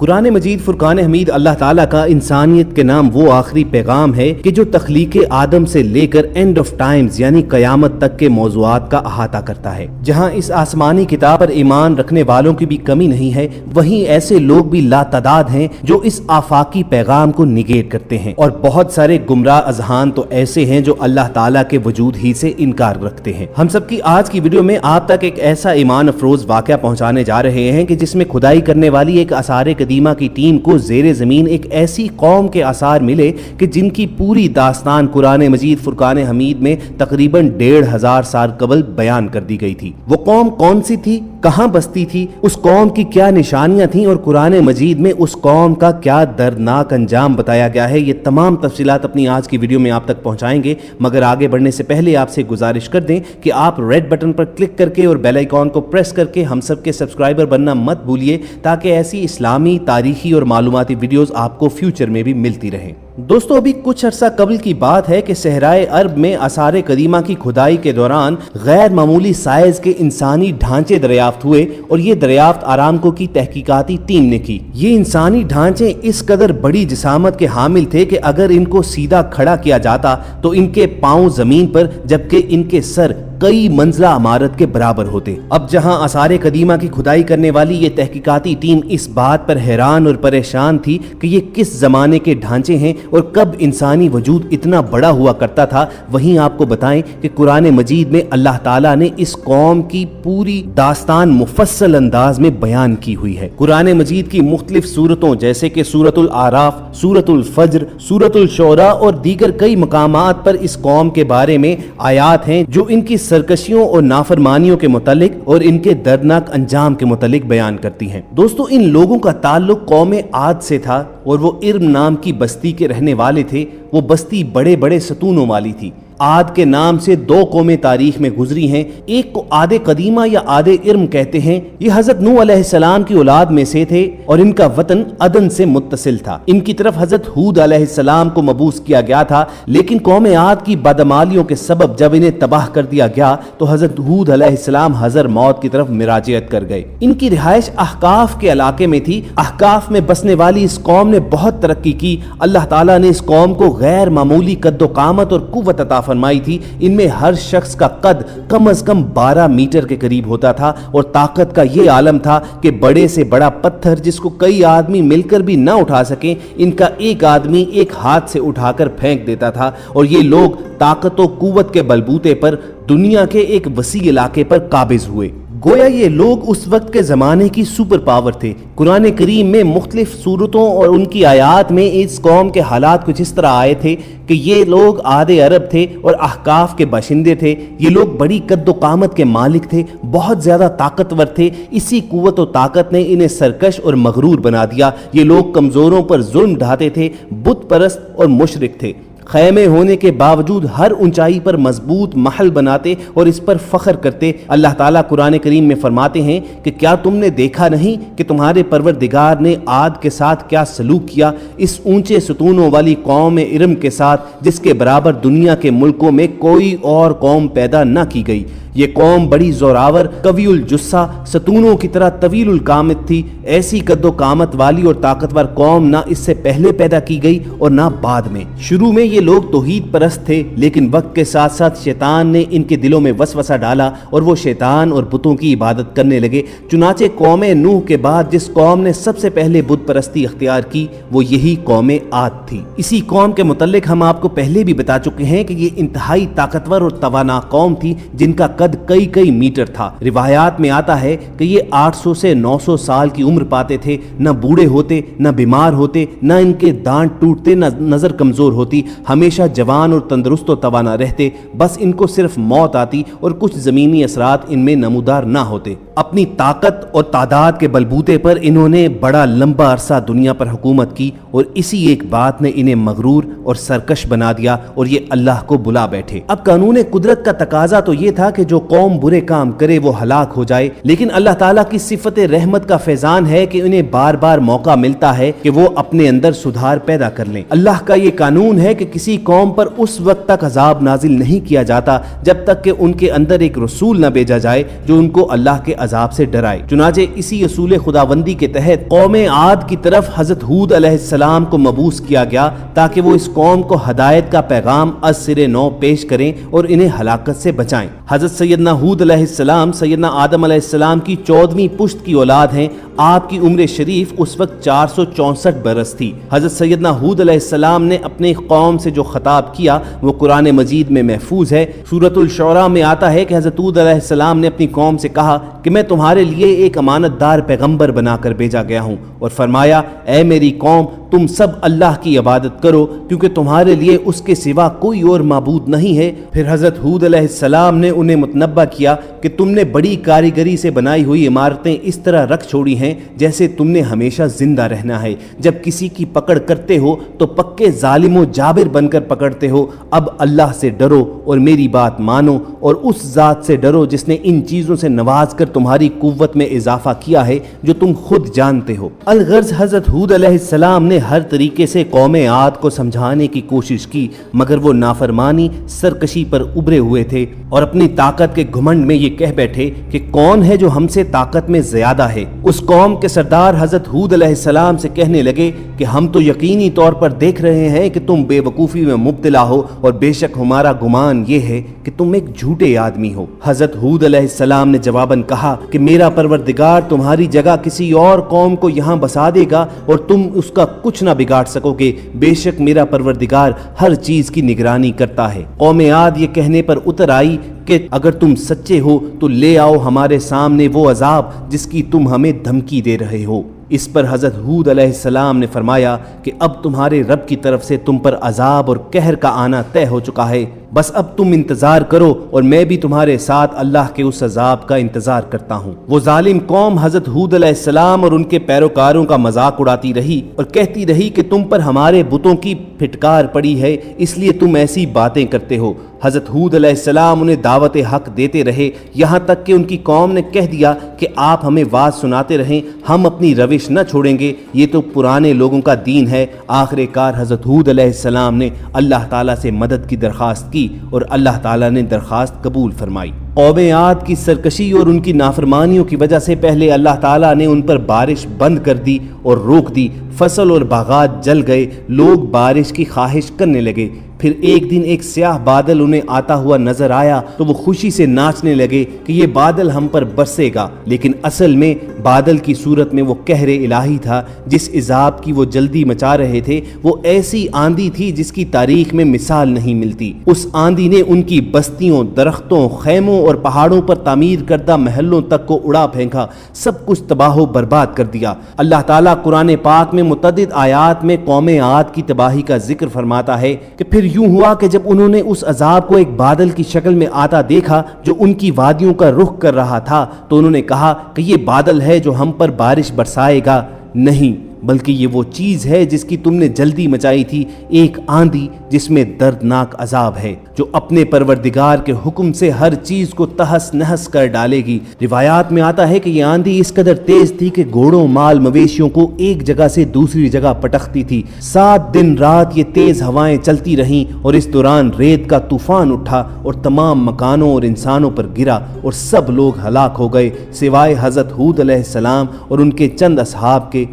قرآن مجید فرقان حمید اللہ تعالیٰ کا انسانیت کے نام وہ آخری پیغام ہے کہ جو تخلیق آدم سے لے کر اینڈ آف ٹائمز یعنی قیامت تک کے موضوعات کا احاطہ کرتا ہے۔ جہاں اس آسمانی کتاب پر ایمان رکھنے والوں کی بھی کمی نہیں ہے، وہیں ایسے لوگ بھی لاتعداد ہیں جو اس آفاقی پیغام کو نگیٹ کرتے ہیں، اور بہت سارے گمراہ اذہان تو ایسے ہیں جو اللہ تعالیٰ کے وجود ہی سے انکار رکھتے ہیں۔ ہم سب کی آج کی ویڈیو میں آپ تک ایک ایسا ایمان افروز واقعہ پہنچانے جا رہے ہیں کہ جس میں کھدائی کرنے والی ایک آثار قدیمہ کی ٹیم کو زیر زمین ایک ایسی قوم کے آثار ملے کہ جن کی پوری داستان قرآن مجید فرقان حمید میں تقریباً 1500 سال قبل بیان کر دی گئی تھی۔ وہ قوم کون سی تھی، کہاں بستی تھی، اس قوم کی کیا نشانیاں تھیں، اور قرآن مجید میں اس قوم کا کیا دردناک انجام بتایا گیا ہے، یہ تمام تفصیلات اپنی آج کی ویڈیو میں آپ تک پہنچائیں گے۔ مگر آگے بڑھنے سے پہلے آپ سے گزارش کر دیں کہ آپ ریڈ بٹن پر کلک کر کے اور بیل آئیکن کو پریس کر کے ہم سب کے سبسکرائبر بننا مت بھولیے، تاکہ ایسی اسلامی، تاریخی اور معلوماتی ویڈیوز آپ کو فیوچر میں بھی ملتی رہیں۔ دوستو، ابھی کچھ عرصہ قبل کی بات ہے کہ صحرائے عرب میں آثار قدیمہ کی کھدائی کے دوران غیر معمولی سائز کے انسانی ڈھانچے دریافت ہوئے، اور یہ دریافت آرامکو کی تحقیقاتی ٹیم نے کی۔ یہ انسانی ڈھانچے اس قدر بڑی جسامت کے حامل تھے کہ اگر ان کو سیدھا کھڑا کیا جاتا تو ان کے پاؤں زمین پر، جبکہ ان کے سر کئی منزلہ عمارت کے برابر ہوتے۔ اب جہاں آثار قدیمہ کی کھدائی کرنے والی یہ تحقیقاتی ٹیم اس بات پر حیران اور پریشان تھی کہ یہ کس زمانے کے ڈھانچے ہیں اور کب انسانی وجود اتنا بڑا ہوا کرتا تھا، وہیں آپ کو بتائیں کہ قرآن مجید میں اللہ تعالیٰ نے اس قوم کی پوری داستان مفصل انداز میں بیان کی ہوئی ہے۔ قرآن مجید کی مختلف سورتوں جیسے کہ سورۃ الاعراف، سورۃ الفجر، سورۃ الشعراء اور دیگر کئی مقامات پر اس قوم کے بارے میں آیات ہیں جو ان کی سرکشیوں اور نافرمانیوں کے متعلق اور ان کے دردناک انجام کے متعلق بیان کرتی ہیں۔ دوستو، ان لوگوں کا تعلق قوم عاد سے تھا، اور وہ ارم نام کی بستی کے رہنے والے تھے۔ وہ بستی بڑے بڑے ستونوں والی تھی۔ عاد کے نام سے 2 قومیں تاریخ میں گزری ہیں، ایک کو عاد قدیمہ یا عاد ارم کہتے ہیں۔ یہ حضرت نوح علیہ السلام کی اولاد میں سے تھے اور ان کا وطن عدن سے متصل تھا۔ ان کی طرف حضرت ہود علیہ السلام کو مبعوث کیا گیا تھا، لیکن قوم عاد کی بدعمالیوں کے سبب جب انہیں تباہ کر دیا گیا تو حضرت ہود علیہ السلام حضر موت کی طرف مراجعت کر گئے۔ ان کی رہائش احقاف کے علاقے میں تھی۔ احقاف میں بسنے والی اس قوم نے بہت ترقی کی۔ اللہ تعالیٰ نے اس قوم کو غیر معمولی قد و قامت اور قوت عطا فرمائی تھی۔ ان میں ہر شخص کا قد کم از کم 12 میٹر کے قریب ہوتا تھا، اور طاقت کا یہ عالم تھا کہ بڑے سے بڑا پتھر جس کو کئی آدمی مل کر بھی نہ اٹھا سکیں، ان کا ایک آدمی ایک ہاتھ سے اٹھا کر پھینک دیتا تھا، اور یہ لوگ طاقت و قوت کے بلبوتے پر دنیا کے ایک وسیع علاقے پر قابض ہوئے۔ گویا یہ لوگ اس وقت کے زمانے کی سپر پاور تھے۔ قرآن کریم میں مختلف صورتوں اور ان کی آیات میں اس قوم کے حالات کچھ اس طرح آئے تھے کہ یہ لوگ عاد عرب تھے اور احقاف کے باشندے تھے۔ یہ لوگ بڑی قد و قامت کے مالک تھے، بہت زیادہ طاقتور تھے۔ اسی قوت و طاقت نے انہیں سرکش اور مغرور بنا دیا۔ یہ لوگ کمزوروں پر ظلم ڈھاتے تھے، بت پرست اور مشرک تھے۔ خیمے ہونے کے باوجود ہر اونچائی پر مضبوط محل بناتے اور اس پر فخر کرتے۔ اللہ تعالیٰ قرآن کریم میں فرماتے ہیں کہ کیا تم نے دیکھا نہیں کہ تمہارے پروردگار نے عاد کے ساتھ کیا سلوک کیا، اس اونچے ستونوں والی قوم ارم کے ساتھ جس کے برابر دنیا کے ملکوں میں کوئی اور قوم پیدا نہ کی گئی۔ یہ قوم بڑی زوراور، قوی الجثہ، ستونوں کی طرح طویل القامت تھی۔ ایسی قد و قامت والی اور طاقتور قوم نہ اس سے پہلے پیدا کی گئی اور نہ بعد میں۔ شروع میں یہ لوگ توحید پرست تھے، لیکن وقت کے ساتھ ساتھ شیطان نے ان کے دلوں میں وسوسہ ڈالا اور وہ شیطان اور بتوں کی عبادت کرنے لگے۔ چنانچہ قوم نوح کے بعد جس قوم نے سب سے پہلے بت پرستی اختیار کی وہ یہی قوم عاد تھی۔ اسی قوم کے متعلق ہم آپ کو پہلے بھی بتا چکے ہیں کہ یہ انتہائی طاقتور اور توانا قوم تھی جن کا قد کئی میٹر تھا۔ روایات میں آتا ہے کہ یہ 800 سے 900 سال کی عمر پاتے تھے، نہ بوڑھے ہوتے، نہ بیمار ہوتے، نہ ان کے دانت ٹوٹتے، نہ نظر کمزور ہوتی، ہمیشہ جوان اور تندرست و توانا رہتے۔ بس ان کو صرف موت آتی اور کچھ زمینی اثرات ان میں نمودار نہ ہوتے۔ اپنی طاقت اور تعداد کے بلبوتے پر انہوں نے بڑا لمبا عرصہ دنیا پر حکومت کی، اور اسی ایک بات نے انہیں مغرور اور سرکش بنا دیا اور یہ اللہ کو بلا بیٹھے۔ اب قانون قدرت کا تقاضا تو یہ تھا کہ جو قوم برے کام کرے وہ ہلاک ہو جائے، لیکن اللہ تعالیٰ کی صفت رحمت کا فیضان ہے کہ انہیں بار بار موقع ملتا ہے کہ وہ اپنے اندر سدھار پیدا کر لیں۔ اللہ کا یہ قانون ہے کہ کسی قوم پر اس وقت تک عذاب نازل نہیں کیا جاتا جب تک کہ ان کے اندر ایک رسول نہ بھیجا جائے جو ان کو اللہ کے عذاب سے ڈرائے۔ چنانچہ اسی اصول خداوندی کے تحت قوم عاد کی طرف حضرت ہود علیہ السلام کو مبعوث کیا گیا تاکہ وہ اس قوم کو ہدایت کا پیغام از سر نو پیش کریں اور انہیں ہلاکت سے بچائیں۔ حضرت سیدنا ہود علیہ السلام سیدنا آدم علیہ السلام کی 14ویں پشت کی اولاد ہیں۔ آپ کی عمر شریف اس وقت 464 برس تھی۔ حضرت سیدنا ہود علیہ السلام نے اپنے قوم سے جو خطاب کیا وہ قرآن مجید میں محفوظ ہے۔ سورۃ الشعراء میں آتا ہے کہ حضرت ہود علیہ السلام نے اپنی قوم سے کہا کہ میں تمہارے لیے ایک امانت دار پیغمبر بنا کر بھیجا گیا ہوں، اور فرمایا اے میری قوم تم سب اللہ کی عبادت کرو کیونکہ تمہارے لیے اس کے سوا کوئی اور معبود نہیں ہے۔ پھر حضرت ہود علیہ السلام نے انہیں متنبہ کیا کہ تم نے بڑی کاریگری سے بنائی ہوئی عمارتیں اس طرح رکھ چھوڑی ہیں جیسے تم نے ہمیشہ زندہ رہنا ہے۔ جب کسی کی پکڑ کرتے ہو تو پکے ظالم و جابر بن کر پکڑتے ہو۔ اب اللہ سے ڈرو اور میری بات مانو اور اس ذات سے ڈرو جس نے ان چیزوں سے نواز کر تمہاری قوت میں اضافہ کیا ہے جو تم خود جانتے ہو۔ الغرض حضرت ہود علیہ السلام نے ہر طریقے سے قوم عاد کو سمجھانے کی کوشش کی مگر وہ نافرمانی سرکشی پر ابھرے ہوئے تھے اور اپنی طاقت کے گھمنڈ میں یہ کہہ بیٹھے کہ کون ہے جو ہم سے طاقت میں زیادہ ہے۔ اس قوم کے سردار حضرت ہود علیہ السلام سے کہنے لگے کہ ہم تو یقینی طور پر دیکھ رہے ہیں کہ تم بے وقوفی میں مبتلا ہو اور بے شک ہمارا گمان یہ ہے کہ تم ایک جھوٹے آدمی ہو۔ حضرت ہود علیہ السلام نے جواباً کہا کہ میرا پروردگار تمہاری جگہ کسی اور قوم کو یہاں بسا دے گا اور تم اس کا کچھ نہ بگاڑ سکو گے، بے شک میرا پروردگار ہر چیز کی نگرانی کرتا ہے۔ قوم عاد یہ کہنے پر اتر آئی کہ اگر تم سچے ہو تو لے آؤ ہمارے سامنے وہ عذاب جس کی تم ہمیں دھمکی دے رہے ہو۔ اس پر حضرت ہود علیہ السلام نے فرمایا کہ اب تمہارے رب کی طرف سے تم پر عذاب اور قہر کا آنا طے ہو چکا ہے، بس اب تم انتظار کرو اور میں بھی تمہارے ساتھ اللہ کے اس عذاب کا انتظار کرتا ہوں۔ وہ ظالم قوم حضرت ہود علیہ السلام اور ان کے پیروکاروں کا مذاق اڑاتی رہی اور کہتی رہی کہ تم پر ہمارے بتوں کی پھٹکار پڑی ہے اس لیے تم ایسی باتیں کرتے ہو۔ حضرت ہود علیہ السلام انہیں دعوت حق دیتے رہے یہاں تک کہ ان کی قوم نے کہہ دیا کہ آپ ہمیں واز سناتے رہیں، ہم اپنی روش نہ چھوڑیں گے، یہ تو پرانے لوگوں کا دین ہے۔ آخر کار حضرت ہود علیہ السلام نے اللہ تعالیٰ سے مدد کی درخواست کی اور اللہ تعالیٰ نے درخواست قبول فرمائی۔ قوم عاد کی سرکشی اور ان کی نافرمانیوں کی وجہ سے پہلے اللہ تعالیٰ نے ان پر بارش بند کر دی اور روک دی، فصل اور باغات جل گئے، لوگ بارش کی خواہش کرنے لگے۔ پھر ایک دن ایک سیاہ بادل انہیں آتا ہوا نظر آیا تو وہ خوشی سے ناچنے لگے کہ یہ بادل ہم پر برسے گا، لیکن اصل میں بادل کی صورت میں وہ قہر الہی تھا۔ جس عذاب کی وہ جلدی مچا رہے تھے وہ ایسی آندھی تھی جس کی تاریخ میں مثال نہیں ملتی۔ اس آندھی نے ان کی بستیوں، درختوں، خیموں اور پہاڑوں پر تعمیر کردہ محلوں تک کو اڑا پھینکا، سب کچھ تباہ و برباد کر دیا۔ اللہ تعالیٰ قرآن پاک میں متعدد آیات میں قوم عاد کی تباہی کا ذکر فرماتا ہے کہ پھر یوں ہوا کہ جب انہوں نے اس عذاب کو ایک بادل کی شکل میں آتا دیکھا جو ان کی وادیوں کا رخ کر رہا تھا تو انہوں نے کہا کہ یہ بادل ہے جو ہم پر بارش برسائے گا، نہیں بلکہ یہ وہ چیز ہے جس کی تم نے جلدی مچائی تھی، ایک آندھی جس میں دردناک عذاب ہے جو اپنے پروردگار کے حکم سے ہر چیز کو تہس نہس کر ڈالے گی۔ روایات میں آتا ہے کہ یہ آندھی اس قدر تیز تھی کہ گھوڑوں، مال مویشیوں کو ایک جگہ سے دوسری جگہ پٹکتی تھی۔ 7 دن رات یہ تیز ہوائیں چلتی رہیں اور اس دوران ریت کا طوفان اٹھا اور تمام مکانوں اور انسانوں پر گرا اور سب لوگ ہلاک ہو گئے سوائے حضرت ہود علیہ السلام اور ان کے چند اصحاب کے،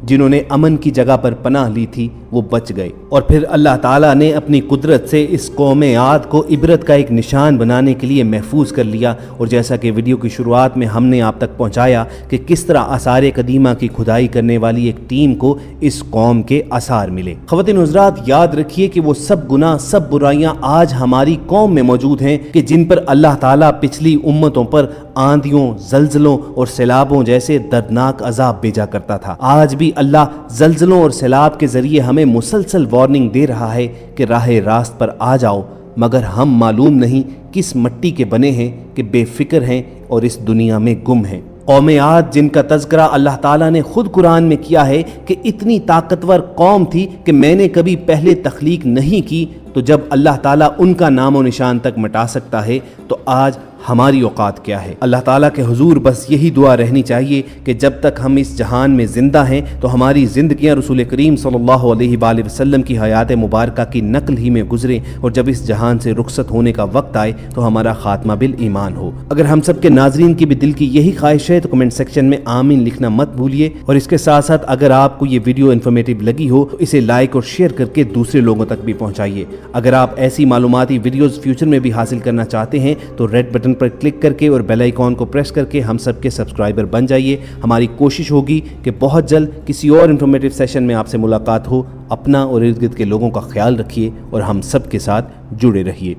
جنہوں نے امن کی جگہ پر پناہ لی تھی، وہ بچ گئے۔ اور پھر اللہ تعالیٰ نے اپنی قدرت سے اس قوم عاد کو عبرت کا ایک نشان بنانے کے لیے محفوظ کر لیا، اور جیسا کہ ویڈیو کی شروعات میں ہم نے آپ تک پہنچایا کہ کس طرح آثار قدیمہ کی کھدائی کرنے والی ایک ٹیم کو اس قوم کے آثار ملے۔ خواتین حضرات، یاد رکھیے کہ وہ سب گناہ، سب برائیاں آج ہماری قوم میں موجود ہیں کہ جن پر اللہ تعالیٰ پچھلی امتوں پر آندھیوں، زلزلوں اور سیلابوں جیسے دردناک عذاب بھیجا کرتا تھا۔ آج بھی اللہ زلزلوں اور سیلاب کے ذریعے ہمیں مسلسل وارننگ دے رہا ہے کہ راہ راست پر آ جاؤ، مگر ہم معلوم نہیں کس مٹی کے بنے ہیں کہ بے فکر ہیں اور اس دنیا میں گم ہیں۔ قوم عاد جن کا تذکرہ اللہ تعالیٰ نے خود قرآن میں کیا ہے کہ اتنی طاقتور قوم تھی کہ میں نے کبھی پہلے تخلیق نہیں کی، تو جب اللہ تعالیٰ ان کا نام و نشان تک مٹا سکتا ہے تو آج ہماری اوقات کیا ہے۔ اللہ تعالیٰ کے حضور بس یہی دعا رہنی چاہیے کہ جب تک ہم اس جہان میں زندہ ہیں تو ہماری زندگیاں رسول کریم صلی اللہ علیہ وآلہ وسلم کی حیات مبارکہ کی نقل ہی میں گزریں، اور جب اس جہان سے رخصت ہونے کا وقت آئے تو ہمارا خاتمہ بالایمان ہو۔ اگر ہم سب کے ناظرین کی بھی دل کی یہی خواہش ہے تو کمنٹ سیکشن میں آمین لکھنا مت بھولیے، اور اس کے ساتھ ساتھ اگر آپ کو یہ ویڈیو انفارمیٹیو لگی ہو تو اسے لائک اور شیئر کر کے دوسرے لوگوں تک بھی پہنچائیے۔ اگر آپ ایسی معلوماتی ویڈیوز فیوچر میں بھی حاصل کرنا چاہتے ہیں تو ریڈ بٹن پر کلک کر کے اور بیل آئیکن کو پریس کر کے ہم سب کے سبسکرائبر بن جائیے۔ ہماری کوشش ہوگی کہ بہت جلد کسی اور انفارمیٹیو سیشن میں آپ سے ملاقات ہو۔ اپنا اور ارد گرد کے لوگوں کا خیال رکھیے اور ہم سب کے ساتھ جڑے رہیے۔